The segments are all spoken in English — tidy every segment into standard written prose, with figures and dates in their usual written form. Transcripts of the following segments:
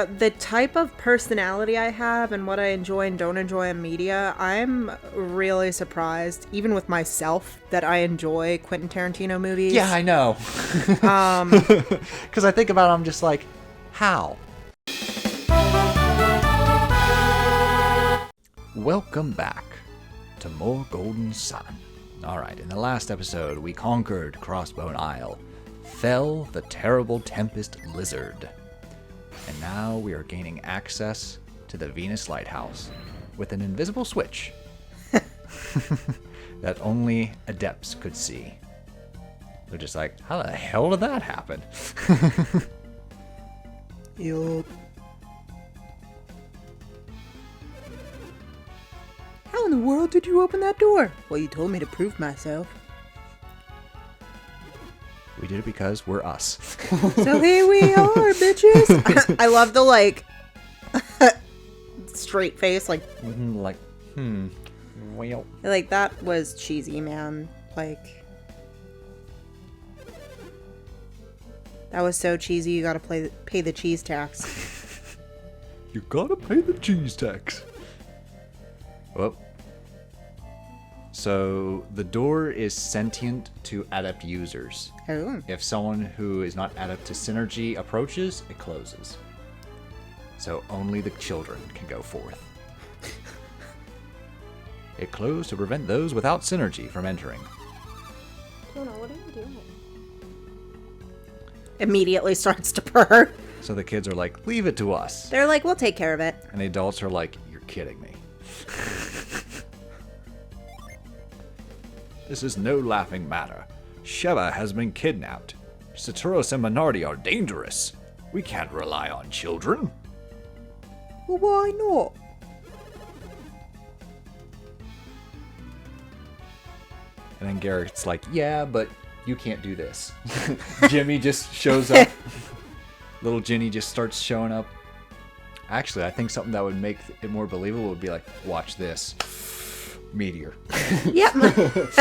For the type of personality I have and what I enjoy and don't enjoy in media, I'm really surprised, even with myself, that I enjoy Quentin Tarantino movies. Yeah, I know. Because I think about it, I'm just like, how? Welcome back to more Golden Sun. Alright, in the last episode, we conquered Crossbone Isle, fell the terrible Tempest Lizard, and now we are gaining access to the Venus Lighthouse with an invisible switch that only adepts could see. They're just like, how the hell did that happen? Yup. How in the world did you open that door? Well, you told me to prove myself. We did it because we're us. So here we are, bitches. I love the, like, straight face, like... Well... Like, that was cheesy, man. Like... That was so cheesy, you gotta pay the cheese tax. You gotta pay the cheese tax. Whoop. So, the door is sentient to adept users. Oh. If someone who is not adept to synergy approaches, it closes. So, only the children can go forth. It closed to prevent those without synergy from entering. Jonah, what are you doing? Immediately starts to purr. So the kids are like, leave it to us. They're like, we'll take care of it. And the adults are like, you're kidding me. This is no laughing matter. Sheva has been kidnapped. Saturos and Minardi are dangerous. We can't rely on children. Well, why not? And then Garrett's like, yeah, but you can't do this. Jimmy just shows up. Little Ginny just starts showing up. Actually, I think something that would make it more believable would be like, watch this. Meteor. Yep. Is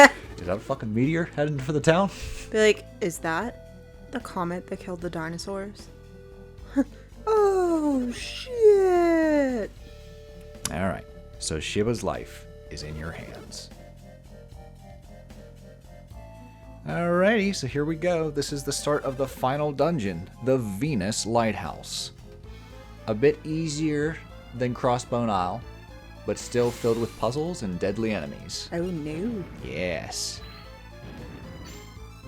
that a fucking meteor heading for the town? Be like, is that the comet that killed the dinosaurs? Oh, shit. Alright, so Shiva's life is in your hands. Alrighty, so here we go. This is the start of the final dungeon, the Venus Lighthouse. A bit easier than Crossbone Isle, but still filled with puzzles and deadly enemies. Oh, no. Yes.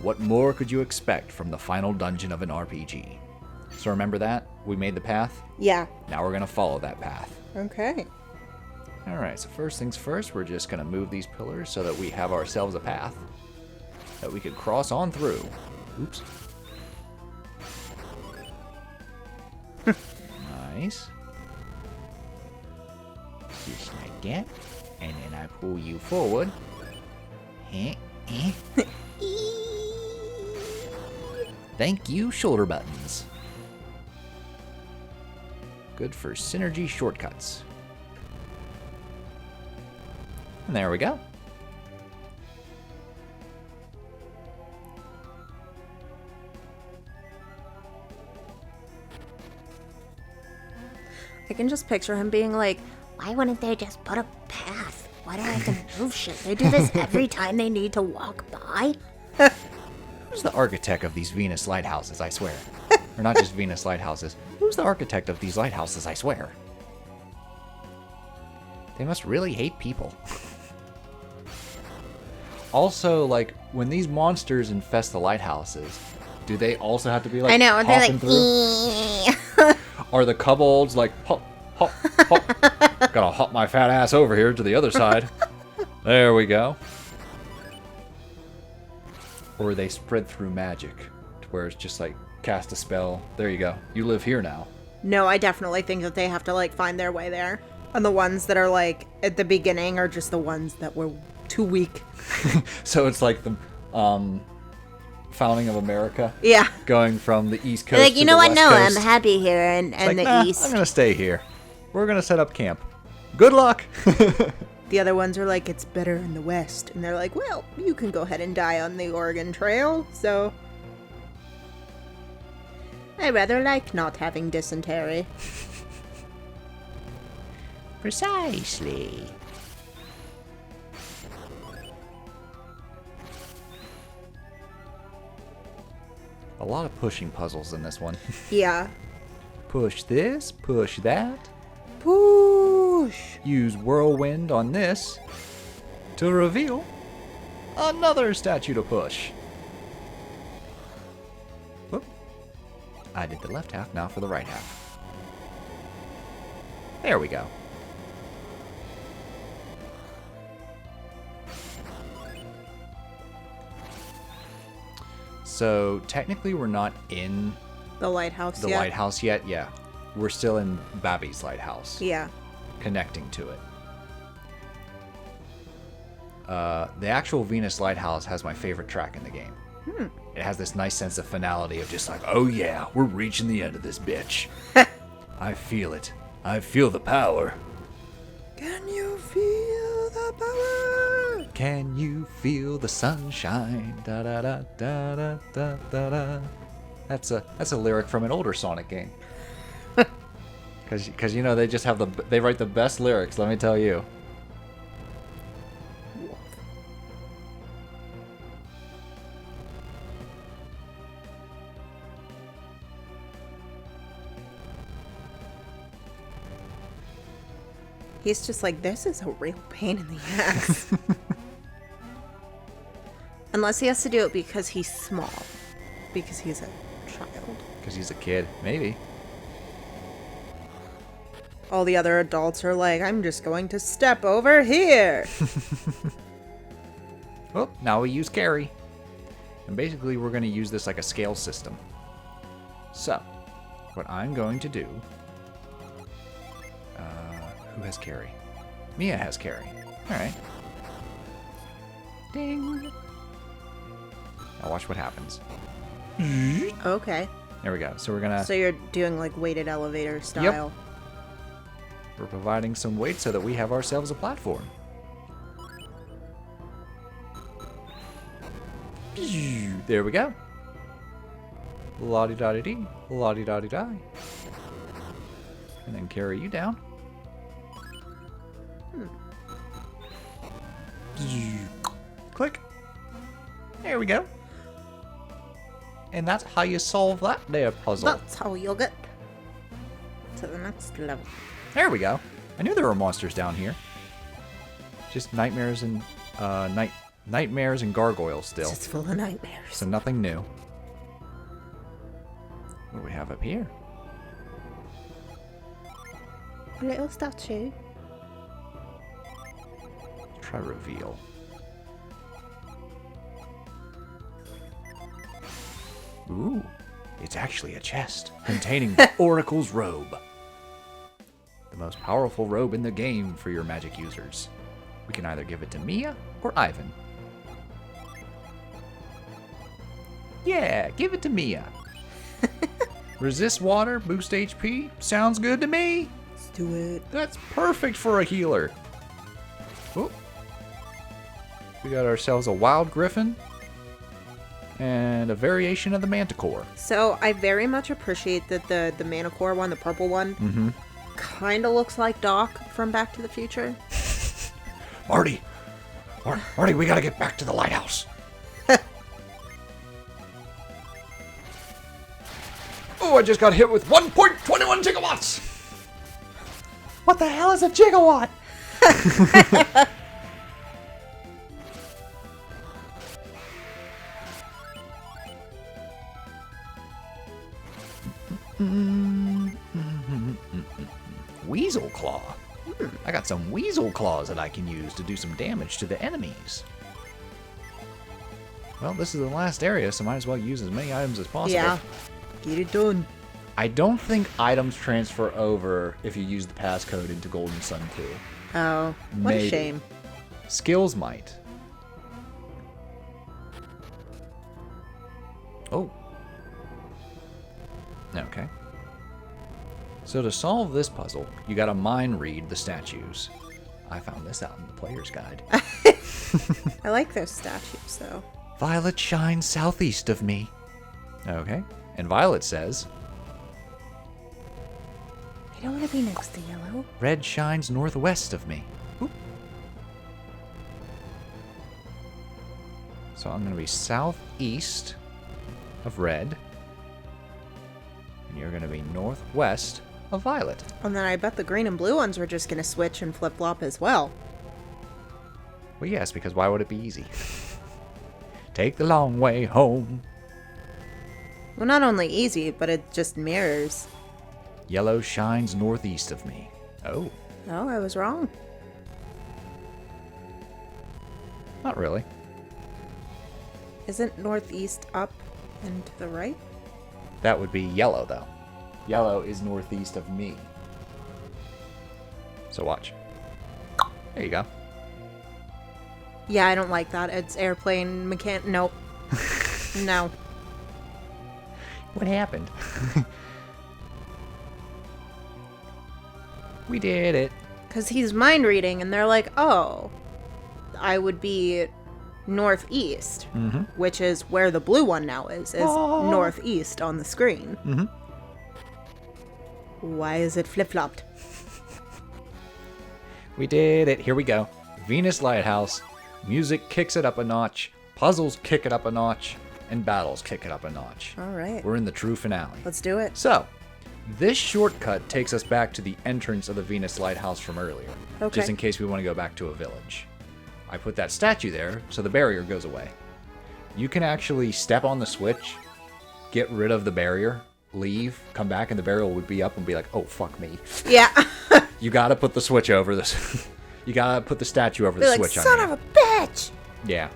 What more could you expect from the final dungeon of an RPG? So remember that? We made the path? Yeah. Now we're going to follow that path. Okay. Alright, so first things first, we're just going to move these pillars so that we have ourselves a path that we could cross on through. Oops. Nice. Just like that. And then I pull you forward. Thank you, shoulder buttons. Good for synergy shortcuts. And there we go. I can just picture him being like, why wouldn't they just put a path? Why do I have to move shit? They do this every time they need to walk by? Who's the architect of these Venus lighthouses, I swear? Or not just Venus lighthouses. Who's the architect of these lighthouses, I swear? They must really hate people. Also, like, when these monsters infest the lighthouses, do they also have to be like, I know, they're like, through? Are the kobolds like, hop, hop, hop? Gotta hop my fat ass over here to the other side. There we go. Or are they spread through magic, to where it's just like, cast a spell, there you go, you live here now. No, I definitely think that they have to, like, find their way there. And the ones that are, like, at the beginning are just the ones that were too weak. So it's like the founding of America. Yeah. Going from the East Coast like, to the West Coast. I'm happy here in like, the nah, East. I'm gonna stay here. We're gonna set up camp. Good luck. The other ones are like, it's better in the West. And they're like, well, you can go ahead and die on the Oregon Trail, so... I rather like not having dysentery. Precisely. A lot of pushing puzzles in this one. Yeah. Push this, push that. Push! Use whirlwind on this to reveal another statue to push. Whoop. I did the left half, now for the right half. There we go. So technically we're not in The lighthouse, the lighthouse yet. Yeah. We're still in Babby's lighthouse. Yeah. Connecting to it. The actual Venus Lighthouse has my favorite track in the game. It has this nice sense of finality of just like, oh yeah, we're reaching the end of this bitch. I feel it. I feel the power. Can you feel the power? Can you feel the sunshine? Da da da da da da da da. That's a lyric from an older Sonic game. Because you know they just have they write the best lyrics. Let me tell you. He's just like, this is a real pain in the ass. Unless he has to do it because he's small. Because he's a child. Because he's a kid, maybe. All the other adults are like, I'm just going to step over here. Well, now we use carry. And basically we're going to use this like a scale system. So, what I'm going to do... who has carry? Mia has carry. Alright. Ding! Now watch what happens. Okay. There we go. So we're going to... So you're doing like weighted elevator style. We're providing some weight so that we have ourselves a platform. There we go. La-di-da-di-dee, la-di-da-di-di. And then carry you down. Click. There we go. And that's how you solve that there puzzle. That's how you'll get to the next level. There we go. I knew there were monsters down here. Just nightmares and nightmares and gargoyles still. It's full of nightmares. So nothing new. What do we have up here? A little statue. Try reveal. Ooh, it's actually a chest containing the Oracle's robe. The most powerful robe in the game for your magic users. We can either give it to Mia or Ivan. Yeah, give it to Mia. Resist water, boost HP. Sounds good to me. Let's do it. That's perfect for a healer. Oh. We got ourselves a wild griffin and a variation of the manticore. So I very much appreciate that the manticore one, the purple one, kind of looks like Doc from Back to the Future. Marty, we gotta get back to the lighthouse. Oh, I just got hit with 1.21 gigawatts. What the hell is a gigawatt? Weasel claw. I got some weasel claws that I can use to do some damage to the enemies. Well, this is the last area, so might as well use as many items as possible. Yeah. Get it done. I don't think items transfer over if you use the passcode into Golden Sun 2. Oh, what Maybe. a shame. Skills might. Oh. Okay. So to solve this puzzle, you gotta mind read the statues. I found this out in the player's guide. I like those statues, though. Violet shines southeast of me. Okay. And Violet says, don't want to be next to yellow. Red shines northwest of me. Oop. So I'm going to be southeast of red. And you're going to be northwest of violet. And then I bet the green and blue ones were just going to switch and flip-flop as well. Well, yes, because why would it be easy? Take the long way home. Well, not only easy, but it just mirrors. Yellow shines northeast of me. Oh. Oh, I was wrong. Not really. Isn't northeast up and to the right? That would be yellow, though. Yellow is northeast of me. So watch. There you go. Yeah, I don't like that. It's airplane Nope. No. What happened? We did it. Because he's mind reading, and they're like, oh, I would be northeast, which is where the blue one now is northeast on the screen. Why is it flip-flopped? We did it. Here we go. Venus Lighthouse. Music kicks it up a notch. Puzzles kick it up a notch. And battles kick it up a notch. All right. We're in the true finale. Let's do it. So, this shortcut takes us back to the entrance of the Venus Lighthouse from earlier. Okay. Just in case we want to go back to a village. I put that statue there, so the barrier goes away. You can actually step on the switch, get rid of the barrier, leave, come back, and the barrier would be up and be like, oh, fuck me. Yeah. You gotta put the switch over this. You gotta put the statue over the Be switch like, on son you. of a bitch! Yeah.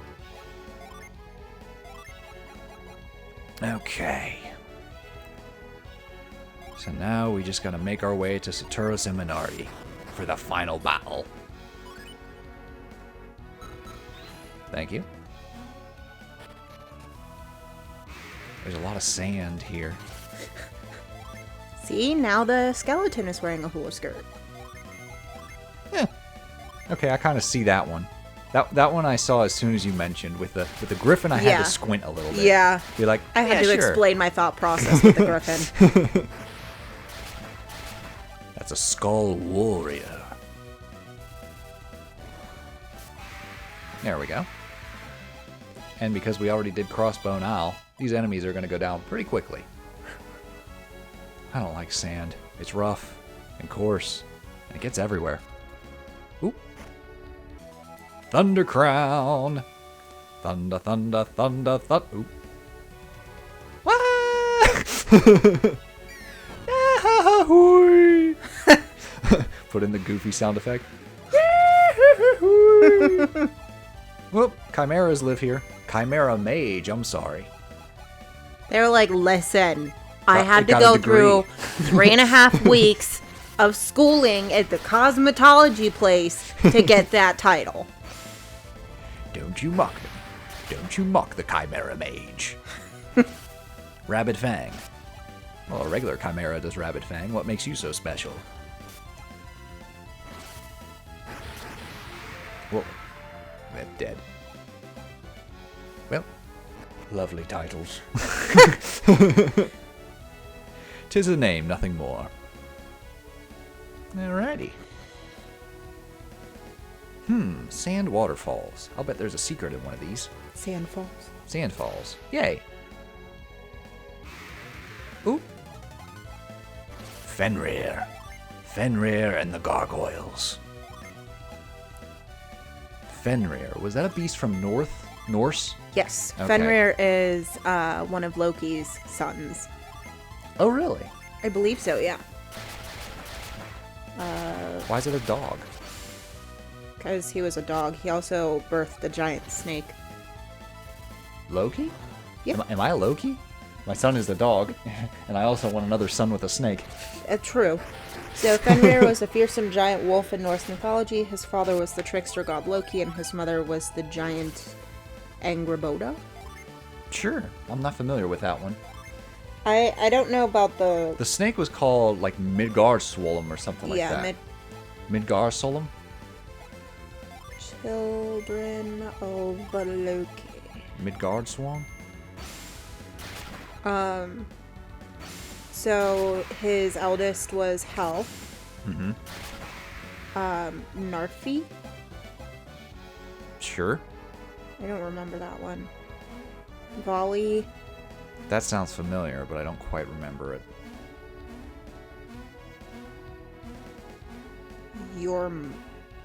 Okay. So now we just gotta make our way to Saturos and Minardi for the final battle. Thank you. There's a lot of sand here. See, now the skeleton is wearing a hula skirt. Okay, I kind of see that one. That one I saw as soon as you mentioned. With the griffin, I had Yeah. to squint a little bit. Yeah. Be like, I had to sure. explain my thought process with the griffin. That's a skull warrior. There we go. And because we already did Crossbone Owl, these enemies are going to go down pretty quickly. I don't like sand. It's rough and coarse, and it gets everywhere. Oop. Thunder Crown. Thunder, thunder, thunder, thunder. Oop. Yahoo! Put in the goofy sound effect. Whoop, chimeras live here. Chimera mage, I'm sorry. They were like, listen, I Got- had to got a go degree." through 3.5 weeks of schooling at the cosmetology place to get that title. Don't you mock them. Don't you mock the chimera mage. Rabbit Fang. Well, a regular chimera does Rabbit Fang. What makes you so special? Whoa. They're dead. Well, lovely titles. 'Tis a name, nothing more. Alrighty. Sand waterfalls. I'll bet there's a secret in one of these. Sand falls. Sand falls. Yay. Oop. Fenrir. Fenrir and the gargoyles. Fenrir. Was that a beast from Norse? Yes, Okay. Fenrir is one of Loki's sons. Oh, really? I believe so, yeah. Why is it a dog? Because he was a dog. He also birthed a giant snake. Loki? Yeah. Am I a Loki? My son is the dog, and I also want another son with a snake. True. So Fenrir was a fearsome giant wolf in Norse mythology. His father was the trickster god Loki, and his mother was the giant Angrboda. Sure. I'm not familiar with that one. I don't know about the... The snake was called, like, Midgardsolum or something like yeah, that. Midgardsolum? Children of Loki. Midgardswarm? So his eldest was Hel. Mm-hmm. Narfi? Sure. I don't remember that one. Volley. That sounds familiar, but I don't quite remember it.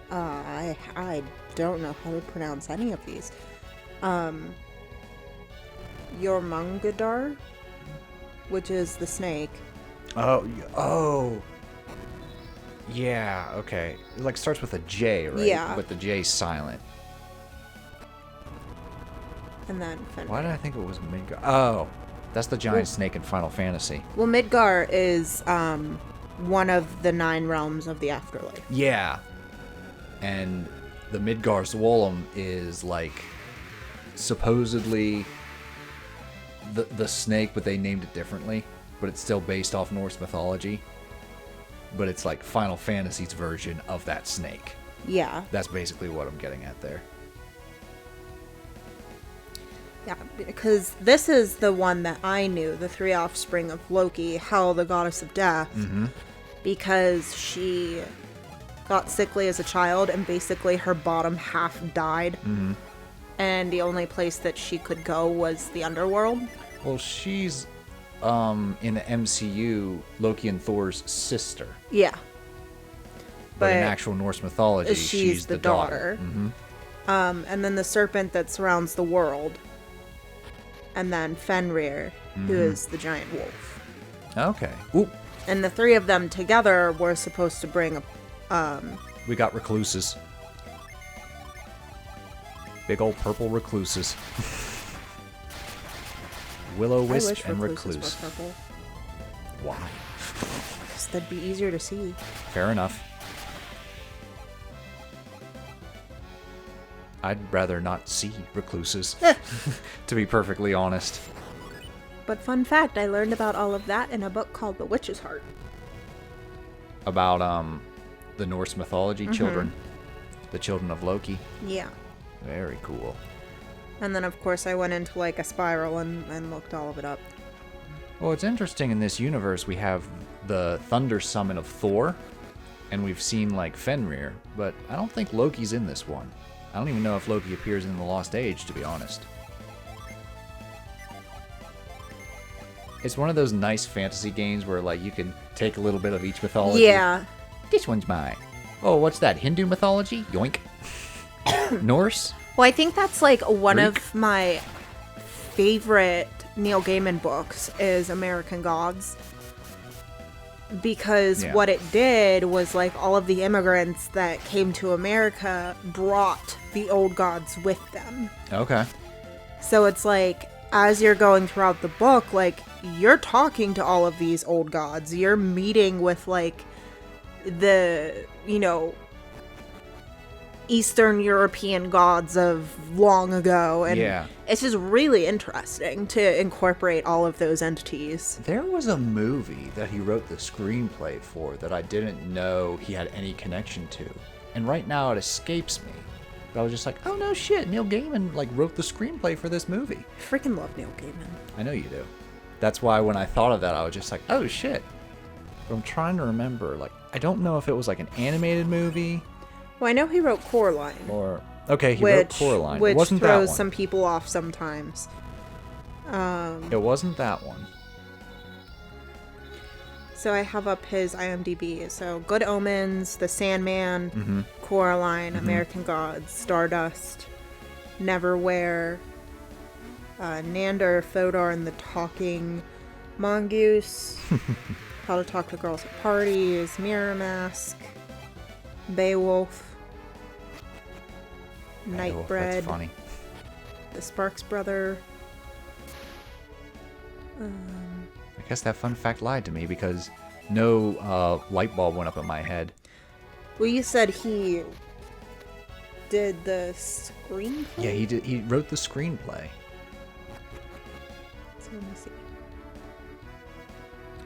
I don't know how to pronounce any of these. Jormungandr, which is the snake. Oh. Yeah, okay. It like starts with a J, right? Yeah. But the J's silent. And then Fenrir. Why did I think it was Midgar? Oh, that's the giant snake in Final Fantasy. Well, Midgar is one of the 9 realms of the afterlife. Yeah. And the Midgar Zwolem is like supposedly the snake, but they named it differently. But it's still based off Norse mythology. But it's like Final Fantasy's version of that snake. Yeah. That's basically what I'm getting at there. Yeah, because this is the one that I knew, the 3 offspring of Loki, Hel, the goddess of death, because she got sickly as a child and basically her bottom half died. And the only place that she could go was the underworld. Well, she's in the MCU, Loki and Thor's sister. Yeah. But in actual Norse mythology, she's the daughter. And then the serpent that surrounds the world. And then Fenrir, who is the giant wolf. Okay. Ooh. And the 3 of them together were supposed to bring We got recluses. Big old purple recluses. Will-O-Wisp and recluses recluse. were purple. Why? Because that'd be easier to see. Fair enough. I'd rather not see recluses, to be perfectly honest. But fun fact, I learned about all of that in a book called The Witch's Heart. About the Norse mythology children. The children of Loki. Yeah. Very cool. And then, of course, I went into, like, a spiral and looked all of it up. Well, it's interesting in this universe we have the thunder summon of Thor, and we've seen, like, Fenrir, but I don't think Loki's in this one. I don't even know if Loki appears in The Lost Age, to be honest. It's one of those nice fantasy games where, like, you can take a little bit of each mythology. Yeah. This one's mine. Oh, what's that? Hindu mythology? Yoink. Norse? Well, I think that's, like, one Greek? of my favorite Neil Gaiman books is American Gods. Because what it did was, like, all of the immigrants that came to America brought the old gods with them. Okay. So it's like, as you're going throughout the book, like, you're talking to all of these old gods. You're meeting with, like, the, you know, Eastern European gods of long ago. And it's just really interesting to incorporate all of those entities. There was a movie that he wrote the screenplay for that I didn't know he had any connection to. And right now it escapes me. But I was just like, oh no shit, Neil Gaiman like wrote the screenplay for this movie. I freaking love Neil Gaiman. I know you do. That's why when I thought of that, I was just like, oh shit. But I'm trying to remember, like, I don't know if it was like an animated movie. Well, I know he wrote Coraline. Or, okay, he wrote Coraline. Which it wasn't throws that one. some people off sometimes. It wasn't that one. So I have up his IMDb. So Good Omens, The Sandman, Coraline, American Gods, Stardust, Neverwhere, Nander, Fodor and the Talking Mongoose, How to Talk to Girls at Parties, Mirror Mask, Beowulf, Nightbread, That's funny. The Sparks Brother. I guess that fun fact lied to me because no light bulb went up in my head. Well, you said he did the screenplay? Yeah, he did. He wrote the screenplay. So let me see.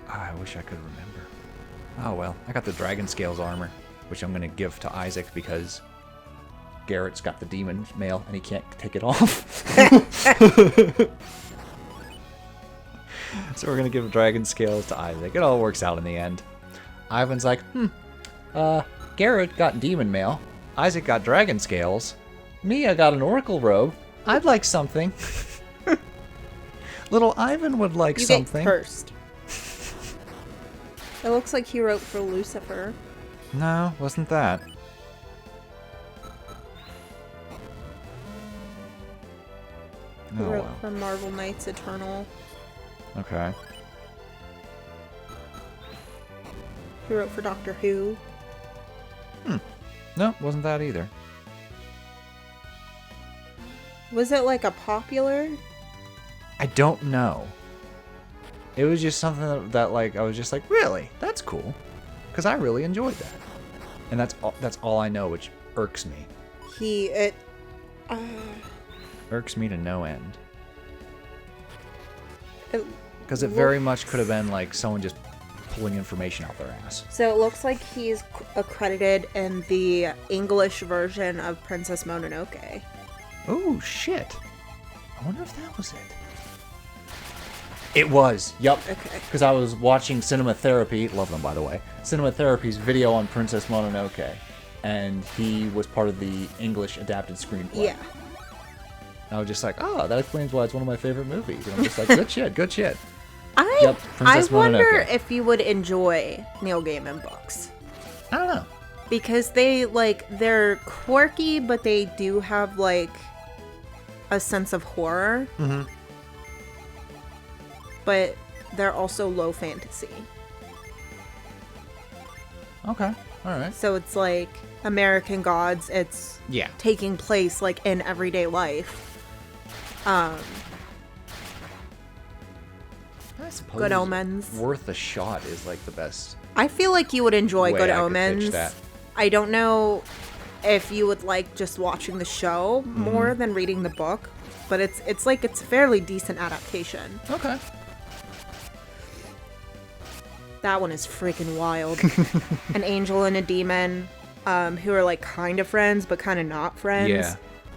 I wish I could remember. Oh well, I got the dragon scales armor, which I'm gonna give to Isaac because Garrett's got the demon mail and he can't take it off. So we're going to give dragon scales to Isaac. It all works out in the end. Ivan's like, Garrett got demon mail. Isaac got dragon scales. Me, I got an oracle robe. I'd like something. Little Ivan would like something. You get cursed. It looks like he wrote for Lucifer. No, wasn't that. He wrote for Marvel Knights Eternal. Okay. He wrote for Doctor Who. No, wasn't that either. Was it like a popular? I don't know. It was just something that like, I was just like, really? That's cool. Because I really enjoyed that. And that's all I know, which irks me. Irks me to no end. Because it very much could have been like someone just pulling information out their ass. So it looks like he's accredited in the English version of Princess Mononoke. Oh, shit. I wonder if that was it. It was. Yup. Okay. Because I was watching Cinema Therapy. Love them, by the way. Cinema Therapy's video on Princess Mononoke. And he was part of the English adapted screenplay. Yeah. I was just like, oh, that explains why it's one of my favorite movies. And I'm just like, good shit, good shit. I wonder Mononoke. if you would enjoy Neil Gaiman books. I don't know. Because they're quirky, but they do have, like, a sense of horror. Mm-hmm. But they're also low fantasy. Okay. All right. So it's like American Gods. It's taking place, like, in everyday life. I suppose Good Omens. Worth a Shot is like the best. I feel like you would enjoy way Good I could Omens. pitch that. I don't know if you would like just watching the show more than reading the book, but it's like it's a fairly decent adaptation. Okay. That one is freaking wild. An angel and a demon, who are like kind of friends but kind of not friends,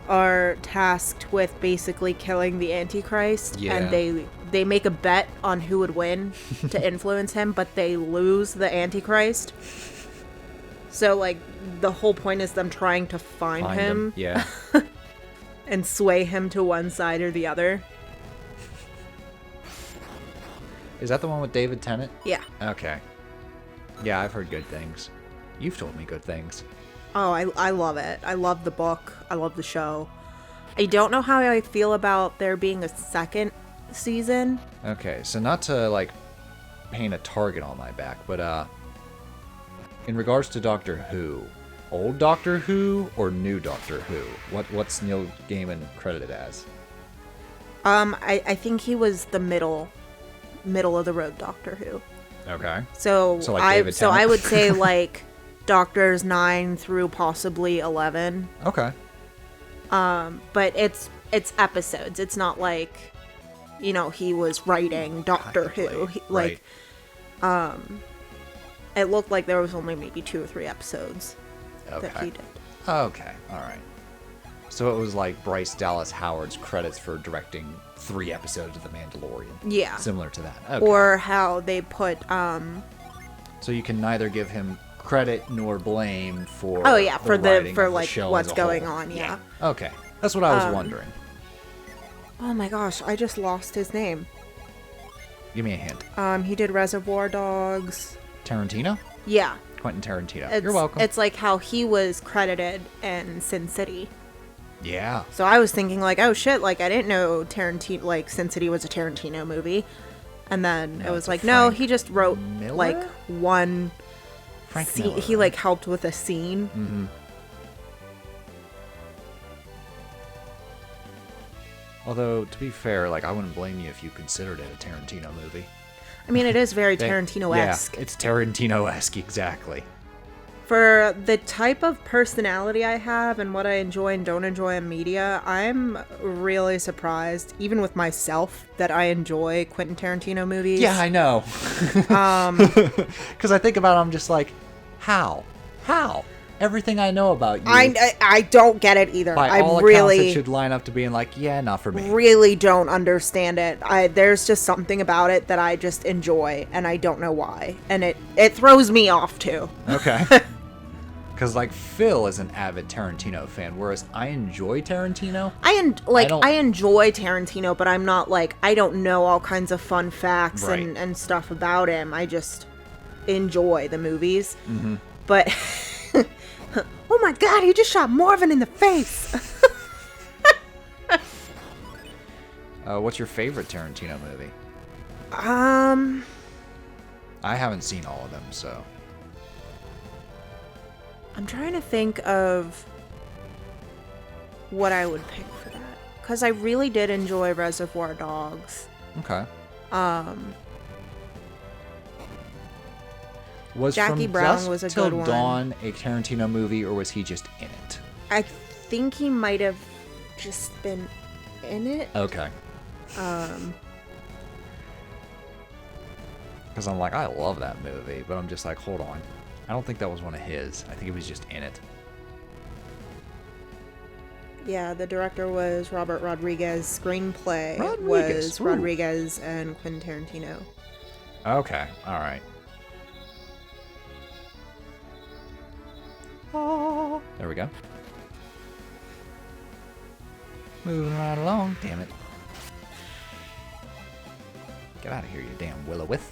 are tasked with basically killing the Antichrist, and they make a bet on who would win to influence him, but they lose the Antichrist. So like the whole point is them trying to find him. Yeah. And sway him to one side or the other. Is that the one with David Tennant? Yeah. Okay. Yeah, I've heard good things. You've told me good things. Oh, I love it. I love the book. I love the show. I don't know how I feel about there being a second season. Okay, so not to, like, paint a target on my back, but, in regards to Doctor Who, old Doctor Who or new Doctor Who? What's Neil Gaiman credited as? I think he was the middle of the road Doctor Who. Okay. So like I would say like Doctors 9 through possibly 11. Okay. But it's episodes. It's not like, you know, he was writing Doctor Who. It looked like there was only maybe 2 or 3 episodes that he did. Okay. All right. So it was like Bryce Dallas Howard's credits for directing 3 episodes of The Mandalorian. Yeah. Similar to that. Okay. Or how they put So you can neither give him credit nor blame for what's going on. Yeah. Okay. That's what I was wondering. Oh my gosh, I just lost his name. Give me a hint. He did Reservoir Dogs. Tarantino? Yeah. Quentin Tarantino. You're welcome. It's like how he was credited in Sin City. Yeah. So I was thinking like, oh shit, like I didn't know Sin City was a Tarantino movie. And then it was like, no, he just wrote Miller? like one scene. Miller. He like helped with a scene. Mm-hmm. Although, to be fair, like I wouldn't blame you if you considered it a Tarantino movie. I mean, it is very Tarantino-esque. Yeah, it's Tarantino-esque, exactly. For the type of personality I have and what I enjoy and don't enjoy in media, I'm really surprised, even with myself, that I enjoy Quentin Tarantino movies. Yeah, I know. Because I think about it, I'm just like, how? everything I know about you. I don't get it either. By I all accounts, it should line up to being like, yeah, not for me. Really don't understand it. There's just something about it that I just enjoy, and I don't know why. And it throws me off, too. Okay. Because, like, Phil is an avid Tarantino fan, whereas I enjoy Tarantino. I enjoy Tarantino, but I'm not, like, I don't know all kinds of fun facts and stuff about him. I just enjoy the movies. Mm-hmm. But, oh my god, he just shot Marvin in the face! What's your favorite Tarantino movie? I haven't seen all of them, so... I'm trying to think of what I would pick for that. Because I really did enjoy Reservoir Dogs. Okay. Was Jackie From Brown Dusk was a Till good one. Dawn a Tarantino movie, or was he just in it? I think he might have just been in it. Okay. Because I'm like, I love that movie, but I'm just like, hold on. I don't think that was one of his. I think he was just in it. Yeah, the director was Robert Rodriguez. Screenplay was Ooh. Rodriguez and Quentin Tarantino. Okay, alright. Oh, there we go. Moving right along. Damn it. Get out of here, you damn will-o-wisp.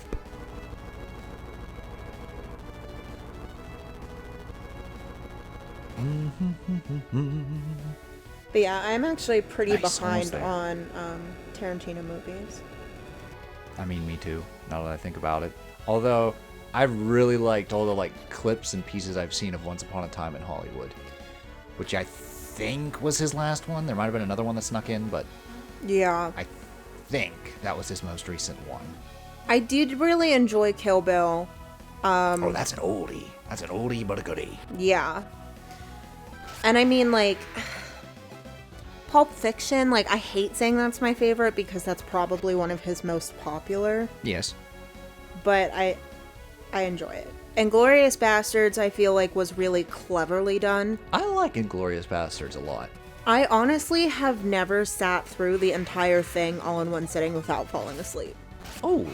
But yeah, I'm actually pretty Nice, behind almost on Tarantino movies. I mean, me too, now that I think about it. Although, I really liked all the, like, clips and pieces I've seen of Once Upon a Time in Hollywood. Which I think was his last one. There might have been another one that snuck in, but... Yeah. I think that was his most recent one. I did really enjoy Kill Bill. Oh, that's an oldie. That's an oldie but a goodie. Yeah. And I mean, like... Pulp Fiction, like, I hate saying that's my favorite because that's probably one of his most popular. Yes. But I enjoy it. Inglourious Bastards, I feel like, was really cleverly done. I like Inglourious Bastards a lot. I honestly have never sat through the entire thing all in one sitting without falling asleep. Oh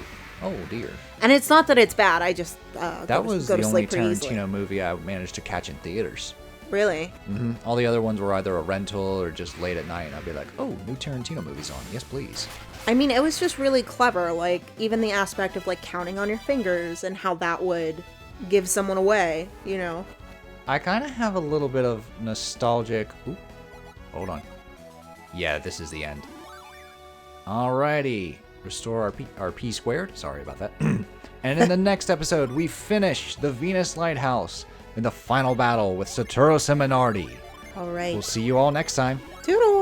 dear. And it's not that it's bad, I just That was the only Tarantino movie I managed to catch in theaters. Really? Mm-hmm. All the other ones were either a rental or just late at night, and I'd be like, oh, new Tarantino movie's on. Yes, please. I mean, it was just really clever, like, even the aspect of, like, counting on your fingers and how that would give someone away, you know? I kind of have a little bit of nostalgic... Ooh, hold on. Yeah, this is the end. Alrighty. Restore our P squared. Sorry about that. And in the next episode, we finish the Venus Lighthouse in the final battle with Satoru Seminardi. All right. We'll see you all next time. Toodles!